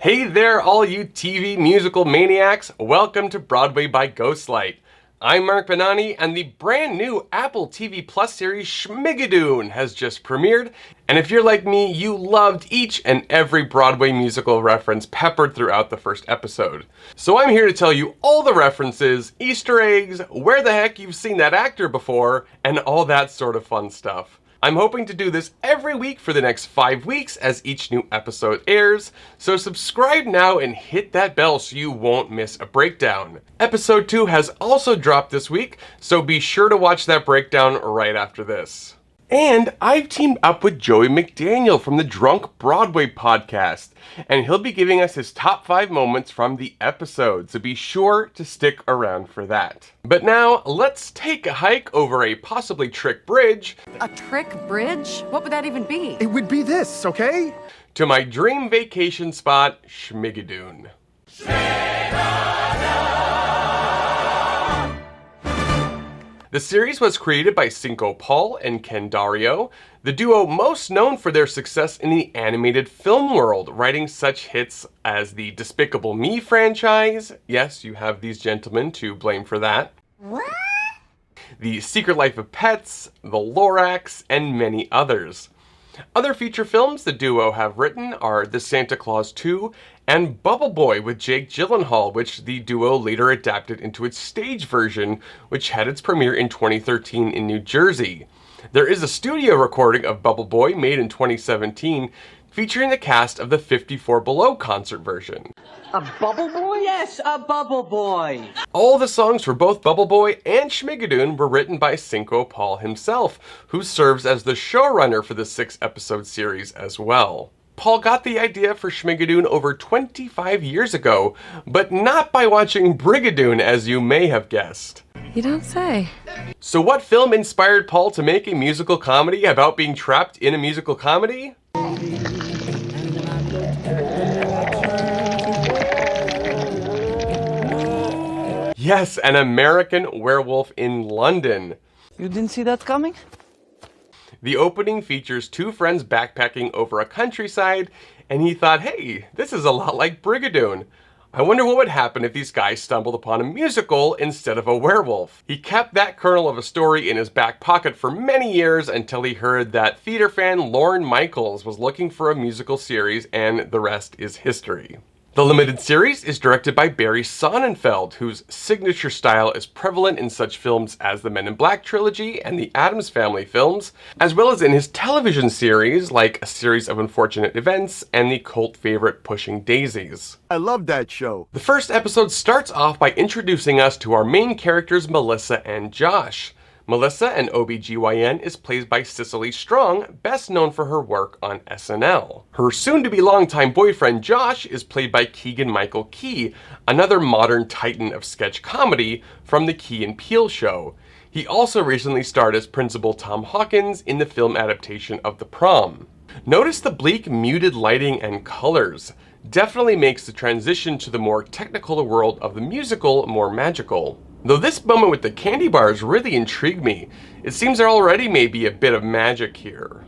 Hey there, all you TV musical maniacs. Welcome to Broadway by Ghostlight. I'm Mark Benani, and the brand new Apple TV Plus series Schmigadoon has just premiered. And if you're like me, you loved each and every Broadway musical reference peppered throughout the first episode. So I'm here to tell you all the references, Easter eggs, where the heck you've seen that actor before, and all that sort of fun stuff. I'm hoping to do this every week for the next 5 weeks as each new episode airs, so subscribe now and hit that bell so you won't miss a breakdown. Episode 2 has also dropped this week, so be sure to watch that breakdown right after this. And I've teamed up with Joey McDaniel from the Drunk Broadway podcast, and he'll be giving us his top 5 moments from the episode, so be sure to stick around for that. But now, let's take a hike over a possibly trick bridge. A trick bridge? What would that even be? It would be this, okay? To my dream vacation spot, Schmigadoon. The series was created by Cinco Paul and Ken Dario, the duo most known for their success in the animated film world, writing such hits as the Despicable Me franchise. Yes, you have these gentlemen to blame for that. What? The Secret Life of Pets, The Lorax, and many others. Other feature films the duo have written are The Santa Claus 2 and Bubble Boy with Jake Gyllenhaal, which the duo later adapted into its stage version, which had its premiere in 2013 in New Jersey. There is a studio recording of Bubble Boy made in 2017, featuring the cast of the 54 Below concert version. A Bubble Boy? Yes, a Bubble Boy! All the songs for both Bubble Boy and Schmigadoon were written by Cinco Paul himself, who serves as the showrunner for the 6-episode series as well. Paul got the idea for Schmigadoon over 25 years ago, but not by watching Brigadoon, as you may have guessed. You don't say. So what film inspired Paul to make a musical comedy about being trapped in a musical comedy? Yes, An American Werewolf in London. You didn't see that coming? The opening features 2 friends backpacking over a countryside, and he thought, hey, this is a lot like Brigadoon. I wonder what would happen if these guys stumbled upon a musical instead of a werewolf. He kept that kernel of a story in his back pocket for many years until he heard that theater fan Lorne Michaels was looking for a musical series, and the rest is history. The limited series is directed by Barry Sonnenfeld, whose signature style is prevalent in such films as the Men in Black trilogy and the Addams Family films, as well as in his television series like A Series of Unfortunate Events and the cult favorite Pushing Daisies. I love that show. The first episode starts off by introducing us to our main characters Melissa and Josh. Melissa, an OBGYN, is played by Cicely Strong, best known for her work on SNL. Her soon-to-be longtime boyfriend Josh is played by Keegan-Michael Key, another modern titan of sketch comedy from the Key and Peele show. He also recently starred as Principal Tom Hawkins in the film adaptation of The Prom. Notice the bleak, muted lighting and colors. Definitely makes the transition to the more technical world of the musical more magical. Though this moment with the candy bars really intrigued me, it seems there already may be a bit of magic here.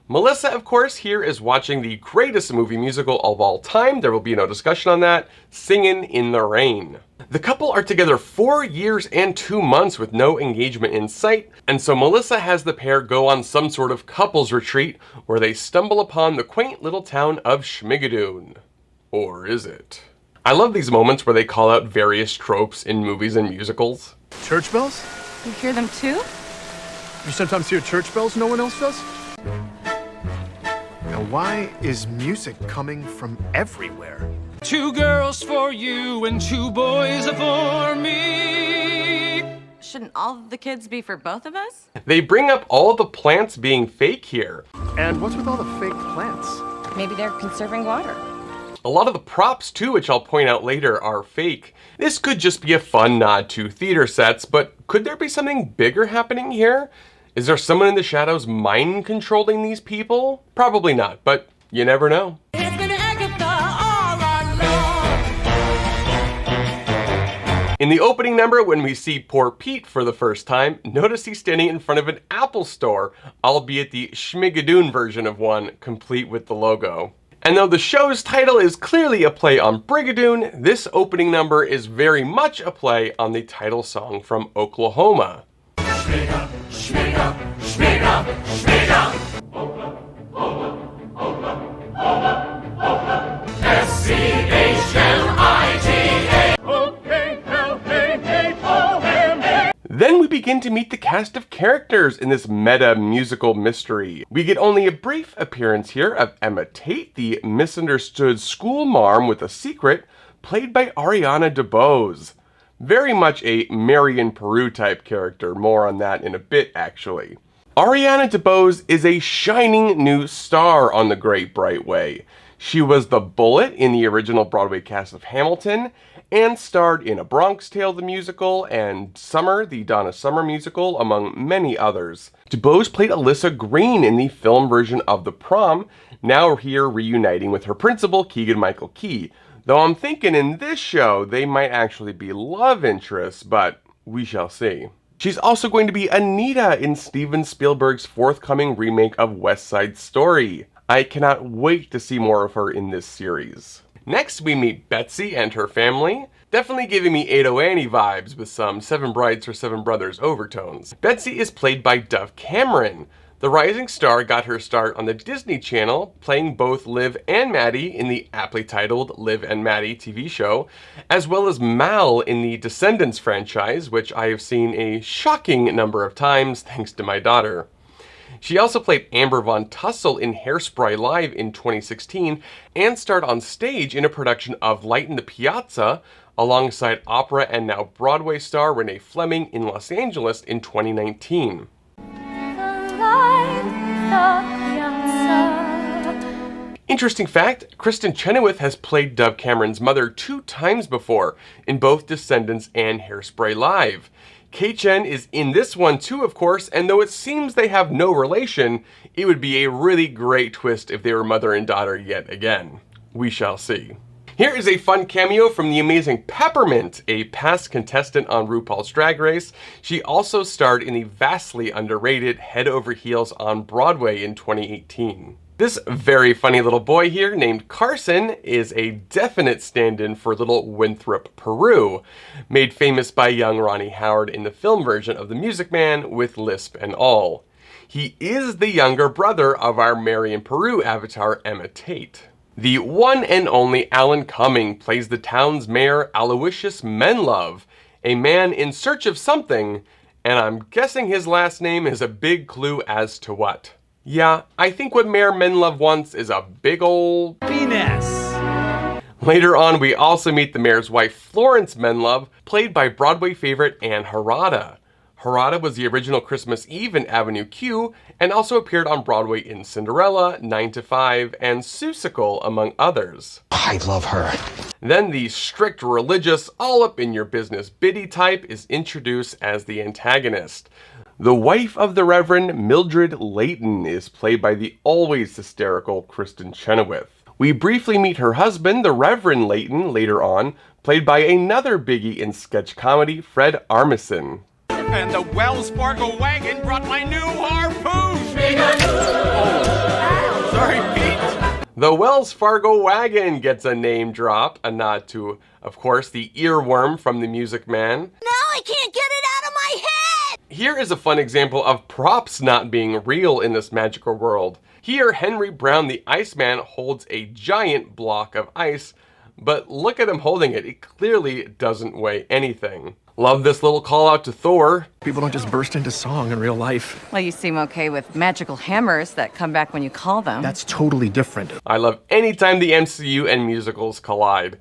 Melissa, of course, here is watching the greatest movie musical of all time, there will be no discussion on that, Singin' in the Rain. The couple are together 4 years and 2 months with no engagement in sight, and so Melissa has the pair go on some sort of couples retreat where they stumble upon the quaint little town of Schmigadoon. Or is it? I love these moments where they call out various tropes in movies and musicals. Church bells? You hear them too? You sometimes hear church bells no one else does? Now why is music coming from everywhere? 2 girls for you and 2 boys for me. Shouldn't all of the kids be for both of us? They bring up all the plants being fake here. And what's with all the fake plants? Maybe they're conserving water. A lot of the props too, which I'll point out later, are fake. This could just be a fun nod to theater sets, but could there be something bigger happening here? Is there someone in the shadows mind controlling these people? Probably not, but you never know. In the opening number, when we see poor Pete for the first time, notice he's standing in front of an Apple store, albeit the Schmigadoon version of one, complete with the logo. And though the show's title is clearly a play on Brigadoon, this opening number is very much a play on the title song from Oklahoma. Schmiga, Schmiga, Schmiga, Schmiga. S-C-H-M-I-G-A. O-K-L-A-H-O-M-A. Then we begin to meet the cast of characters in this meta musical mystery. We get only a brief appearance here of Emma Tate, the misunderstood school marm with a secret, played by Ariana DeBose. Very much a Marion Peru type character, more on that in a bit actually. Ariana DeBose is a shining new star on the Great Bright Way. She was the Bullet in the original Broadway cast of Hamilton, and starred in A Bronx Tale the musical, and Summer, the Donna Summer musical, among many others. DeBose played Alyssa Green in the film version of The Prom, now here reuniting with her principal, Keegan-Michael Key. Though I'm thinking in this show, they might actually be love interests, but we shall see. She's also going to be Anita in Steven Spielberg's forthcoming remake of West Side Story. I cannot wait to see more of her in this series. Next, we meet Betsy and her family. Definitely giving me Ado Annie vibes with some Seven Brides for Seven Brothers overtones. Betsy is played by Dove Cameron. The rising star got her start on the Disney Channel, playing both Liv and Maddie in the aptly titled Liv and Maddie TV show, as well as Mal in the Descendants franchise, which I have seen a shocking number of times thanks to my daughter. She also played Amber Von Tussle in Hairspray Live in 2016, and starred on stage in a production of Light in the Piazza, alongside opera and now Broadway star Renee Fleming in Los Angeles in 2019. Interesting fact, Kristen Chenoweth has played Dove Cameron's mother 2 times before, in both Descendants and Hairspray Live. Kei-Chen is in this one too, of course, and though it seems they have no relation, it would be a really great twist if they were mother and daughter yet again. We shall see. Here is a fun cameo from the amazing Peppermint, a past contestant on RuPaul's Drag Race. She also starred in the vastly underrated Head Over Heels on Broadway in 2018. This very funny little boy here, named Carson, is a definite stand-in for little Winthrop Peru, made famous by young Ronnie Howard in the film version of The Music Man with lisp and all. He is the younger brother of our Marion Peru avatar, Emma Tate. The one and only Alan Cumming plays the town's mayor, Aloysius Menlove, a man in search of something, and I'm guessing his last name is a big clue as to what. Yeah, I think what Mayor Menlove wants is a big ol' Penis. Later on, we also meet the mayor's wife, Florence Menlove, played by Broadway favorite Anne Harada. Harada was the original Christmas Eve in Avenue Q, and also appeared on Broadway in Cinderella, 9 to 5, and Seussical, among others. I love her. Then the strict religious, all-up-in-your-business biddy type is introduced as the antagonist. The wife of the Reverend Mildred Layton is played by the always hysterical Kristen Chenoweth. We briefly meet her husband, the Reverend Layton, later on, played by another biggie in sketch comedy, Fred Armisen. And the Wells Fargo wagon brought my new harpoon! Sorry, Pete! The Wells Fargo wagon gets a name drop, a nod to, of course, the earworm from The Music Man. Now I can't get it out of my head! Here is a fun example of props not being real in this magical world. Here, Henry Brown the Iceman holds a giant block of ice, but look at him holding it. It clearly doesn't weigh anything. Love this little call out to Thor. People don't just burst into song in real life. Well, you seem okay with magical hammers that come back when you call them. That's totally different. I love anytime the MCU and musicals collide.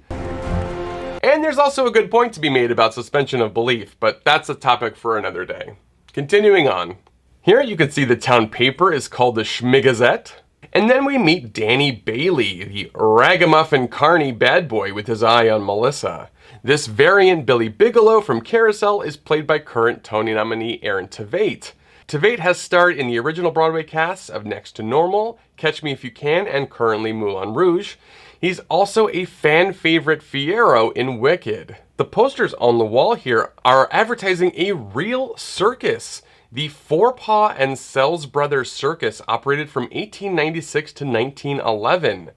And there's also a good point to be made about suspension of belief, but that's a topic for another day. Continuing on. Here you can see the town paper is called the Schmigazette. And then we meet Danny Bailey, the ragamuffin carny bad boy with his eye on Melissa. This variant Billy Bigelow from Carousel is played by current Tony nominee Aaron Tveit. Tveit has starred in the original Broadway casts of Next to Normal, Catch Me If You Can, and currently Moulin Rouge. He's also a fan favorite Fiyero in Wicked. The posters on the wall here are advertising a real circus. The Forepaw and Sells Brothers Circus operated from 1896 to 1911.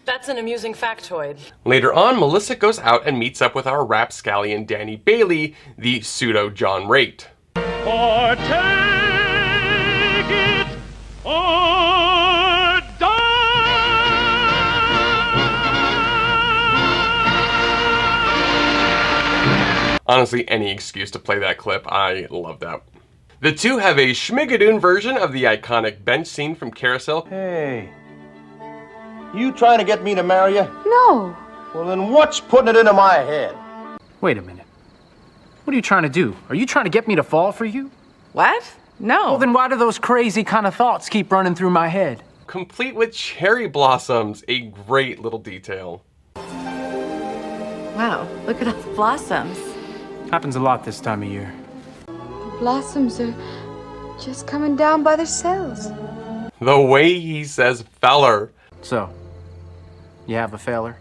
That's an amusing factoid. Later on, Melissa goes out and meets up with our rapscallion Danny Bailey, the pseudo John Raitt. Or take it or die. Honestly, any excuse to play that clip, I love that. The two have a Schmigadoon version of the iconic bench scene from Carousel. Hey, you trying to get me to marry you? No. Well, then what's putting it into my head? Wait a minute. What are you trying to do? Are you trying to get me to fall for you? What? No. Well, then why do those crazy kind of thoughts keep running through my head? Complete with cherry blossoms, a great little detail. Wow, look at all the blossoms. Happens a lot this time of year. The blossoms are just coming down by themselves. The way he says feller. So, you have a feller?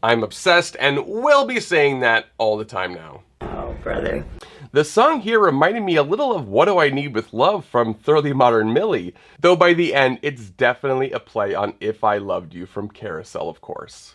I'm obsessed and will be saying that all the time now. Oh, brother. The song here reminded me a little of What Do I Need with Love from Thoroughly Modern Millie, though by the end it's definitely a play on If I Loved You from Carousel, of course.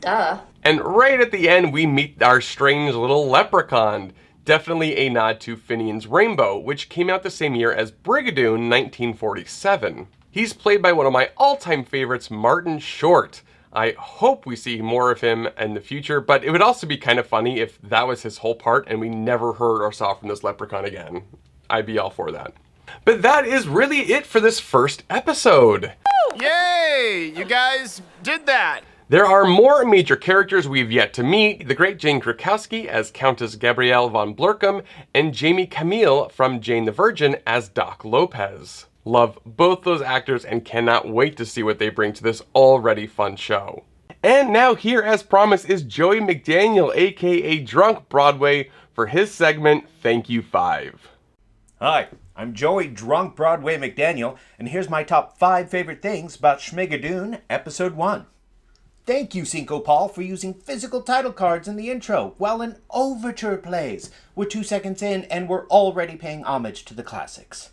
Duh. And right at the end we meet our strange little leprechaun, definitely a nod to Finian's Rainbow, which came out the same year as Brigadoon 1947. He's played by one of my all-time favorites, Martin Short. I hope we see more of him in the future, but it would also be kind of funny if that was his whole part and we never heard or saw from this leprechaun again. I'd be all for that. But that is really it for this first episode. Yay! You guys did that! There are more major characters we've yet to meet, the great Jane Krakowski as Countess Gabrielle von Blurkum, and Jamie Camille from Jane the Virgin as Doc Lopez. Love both those actors and cannot wait to see what they bring to this already fun show. And now here as promised is Joey McDaniel, aka Drunk Broadway, for his segment Thank You 5. Hi, I'm Joey Drunk Broadway McDaniel, and here's my top 5 favorite things about Schmigadoon Episode 1. Thank you, Cinco Paul, for using physical title cards in the intro while an overture plays. We're 2 seconds in and we're already paying homage to the classics.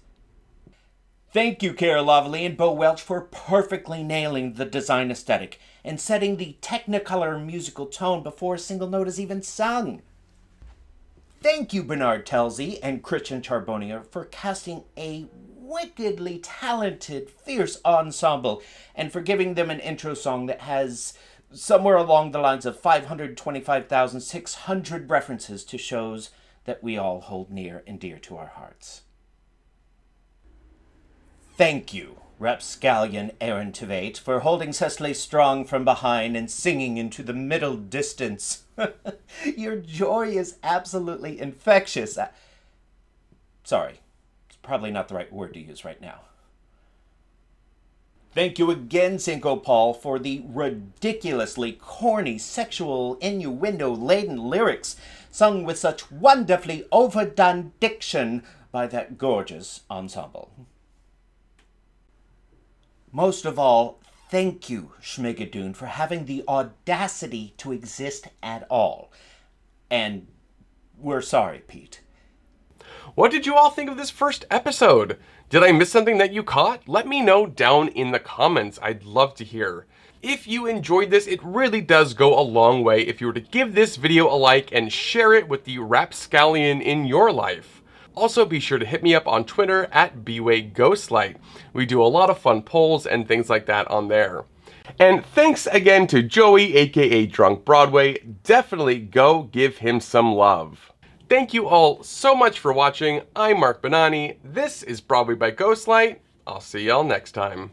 Thank you, Cara Loveley and Bo Welch, for perfectly nailing the design aesthetic and setting the Technicolor musical tone before a single note is even sung. Thank you, Bernard Telsey and Christian Charbonnier, for casting a wickedly talented, fierce ensemble and for giving them an intro song that has somewhere along the lines of 525,600 references to shows that we all hold near and dear to our hearts. Thank you, rapscallion Aaron Tveit, for holding Cecily Strong from behind and singing into the middle distance. Your joy is absolutely infectious. Sorry, it's probably not the right word to use right now. Thank you again, Cinco Paul, for the ridiculously corny, sexual, innuendo-laden lyrics sung with such wonderfully overdone diction by that gorgeous ensemble. Most of all, thank you, Schmigadoon, for having the audacity to exist at all. And we're sorry, Pete. What did you all think of this first episode? Did I miss something that you caught? Let me know down in the comments. I'd love to hear. If you enjoyed this, it really does go a long way if you were to give this video a like and share it with the rapscallion in your life. Also, be sure to hit me up on Twitter at bwayghostlight. We do a lot of fun polls and things like that on there. And thanks again to Joey, aka Drunk Broadway. Definitely go give him some love. Thank you all so much for watching. I'm Mark Bonanni. This is Broadway by Ghostlight. I'll see y'all next time.